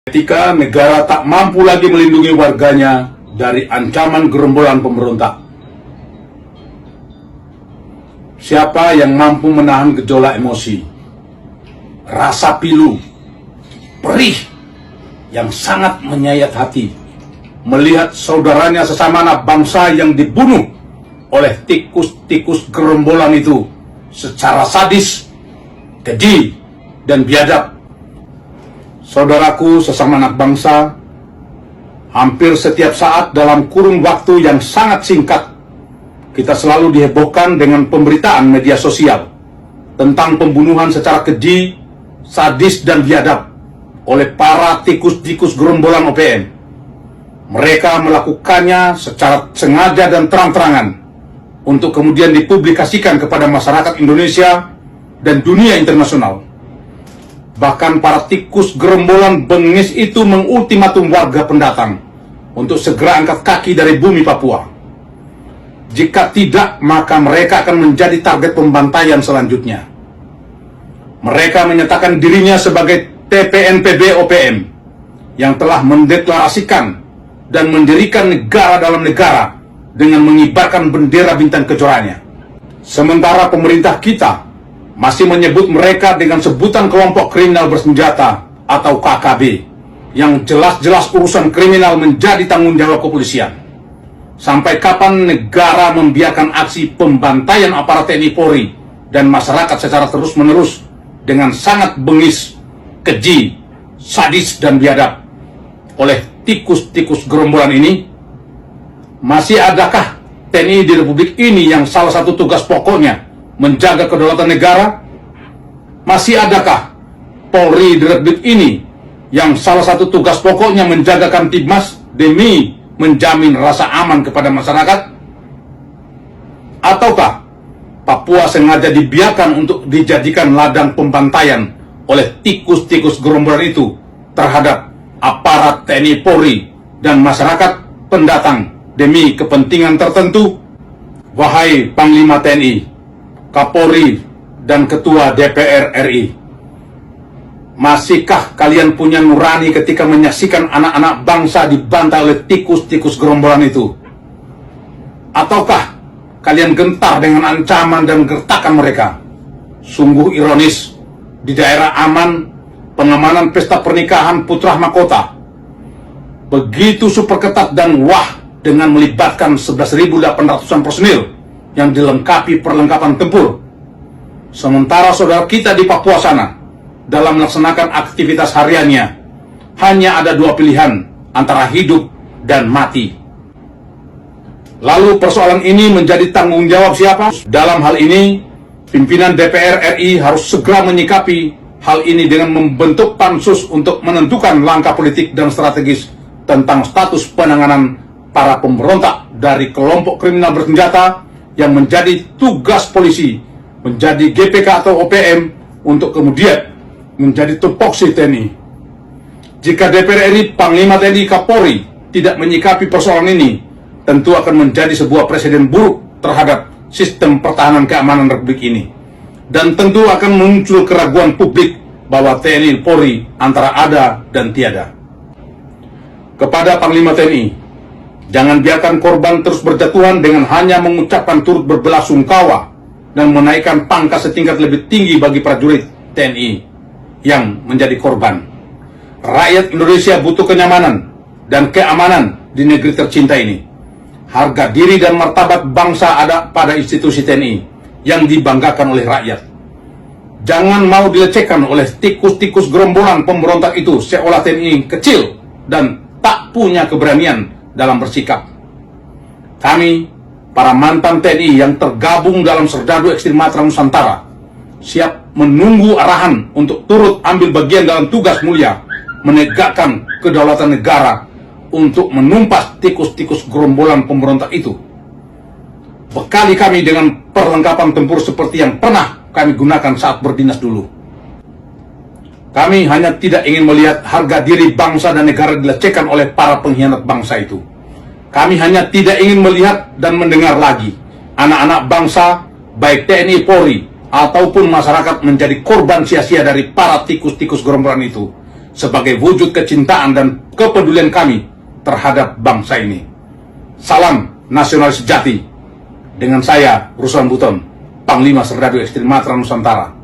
Ketika negara tak mampu lagi melindungi warganya dari ancaman gerombolan pemberontak. Siapa yang mampu menahan gejolak emosi, rasa pilu, perih yang sangat menyayat hati melihat saudaranya sesama anak bangsa yang dibunuh oleh tikus-tikus gerombolan itu secara sadis, keji, dan biadab. Saudaraku sesama anak bangsa, hampir setiap saat dalam kurun waktu yang sangat singkat, kita selalu dihebohkan dengan pemberitaan media sosial tentang pembunuhan secara keji, sadis, dan biadab oleh para tikus-tikus gerombolan OPM. Mereka melakukannya secara sengaja dan terang-terangan untuk kemudian dipublikasikan kepada masyarakat Indonesia dan dunia internasional. Bahkan para tikus gerombolan bengis itu mengultimatum warga pendatang untuk segera angkat kaki dari bumi Papua. Jika tidak, maka mereka akan menjadi target pembantaian selanjutnya. Mereka menyatakan dirinya sebagai TPNPB OPM yang telah mendeklarasikan dan mendirikan negara dalam negara dengan mengibarkan bendera bintang kecoranya. Sementara pemerintah kita masih menyebut mereka dengan sebutan kelompok kriminal bersenjata atau KKB, yang jelas-jelas urusan kriminal menjadi tanggung jawab kepolisian. Sampai kapan negara membiarkan aksi pembantaian aparat TNI Polri dan masyarakat secara terus-menerus dengan sangat bengis, keji, sadis, dan biadab oleh tikus-tikus gerombolan ini? Masih adakah TNI di Republik ini yang salah satu tugas pokoknya menjaga kedaulatan negara? Masih adakah Polri di Republik ini yang salah satu tugas pokoknya menjaga Kamtibmas demi menjamin rasa aman kepada masyarakat? Ataukah Papua sengaja dibiarkan untuk dijadikan ladang pembantaian oleh tikus-tikus gerombolan itu terhadap aparat TNI Polri dan masyarakat pendatang demi kepentingan tertentu? Wahai Panglima TNI, Kapolri, dan Ketua DPR RI, masihkah kalian punya nurani ketika menyaksikan anak-anak bangsa dibantai oleh tikus-tikus gerombolan itu? Ataukah kalian gentar dengan ancaman dan gertakan mereka? Sungguh ironis, di daerah aman, pengamanan pesta pernikahan putra mahkota begitu super ketat dan wah dengan melibatkan 11.800-an personil yang dilengkapi perlengkapan tempur. Sementara saudara kita di Papua sana dalam melaksanakan aktivitas hariannya hanya ada dua pilihan, antara hidup dan mati. Lalu persoalan ini menjadi tanggung jawab siapa? Dalam hal ini, pimpinan DPR RI harus segera menyikapi hal ini dengan membentuk pansus untuk menentukan langkah politik dan strategis tentang status penanganan para pemberontak dari kelompok kriminal bersenjata yang menjadi tugas polisi, menjadi GPK atau OPM, untuk kemudian menjadi tupoksi TNI. Jika DPR RI, Panglima TNI, Kapolri tidak menyikapi persoalan ini, tentu akan menjadi sebuah presiden buruk terhadap sistem pertahanan keamanan Republik ini. Dan tentu akan muncul keraguan publik bahwa TNI Polri antara ada dan tiada. Kepada Panglima TNI, jangan biarkan korban terus berjatuhan dengan hanya mengucapkan turut berbelasungkawa dan menaikkan pangkat setingkat lebih tinggi bagi prajurit TNI yang menjadi korban. Rakyat Indonesia butuh kenyamanan dan keamanan di negeri tercinta ini. Harga diri dan martabat bangsa ada pada institusi TNI yang dibanggakan oleh rakyat. Jangan mau dilecehkan oleh tikus-tikus gerombolan pemberontak itu seolah TNI kecil dan tak punya keberanian dalam bersikap. Kami, para mantan TNI yang tergabung dalam Serdadu Ekstrim Matra Nusantara, siap menunggu arahan untuk turut ambil bagian dalam tugas mulia menegakkan kedaulatan negara untuk menumpas tikus-tikus gerombolan pemberontak itu. Bekali kami dengan perlengkapan tempur seperti yang pernah kami gunakan saat berdinas dulu. Kami hanya tidak ingin melihat harga diri bangsa dan negara dilecehkan oleh para pengkhianat bangsa itu. Kami hanya tidak ingin melihat dan mendengar lagi anak-anak bangsa, baik TNI Polri ataupun masyarakat, menjadi korban sia-sia dari para tikus-tikus gerombolan itu, sebagai wujud kecintaan dan kepedulian kami terhadap bangsa ini. Salam nasionalis sejati. Dengan saya, Ruslan Buton, Panglima Serdadu Ekstrim Matra Nusantara.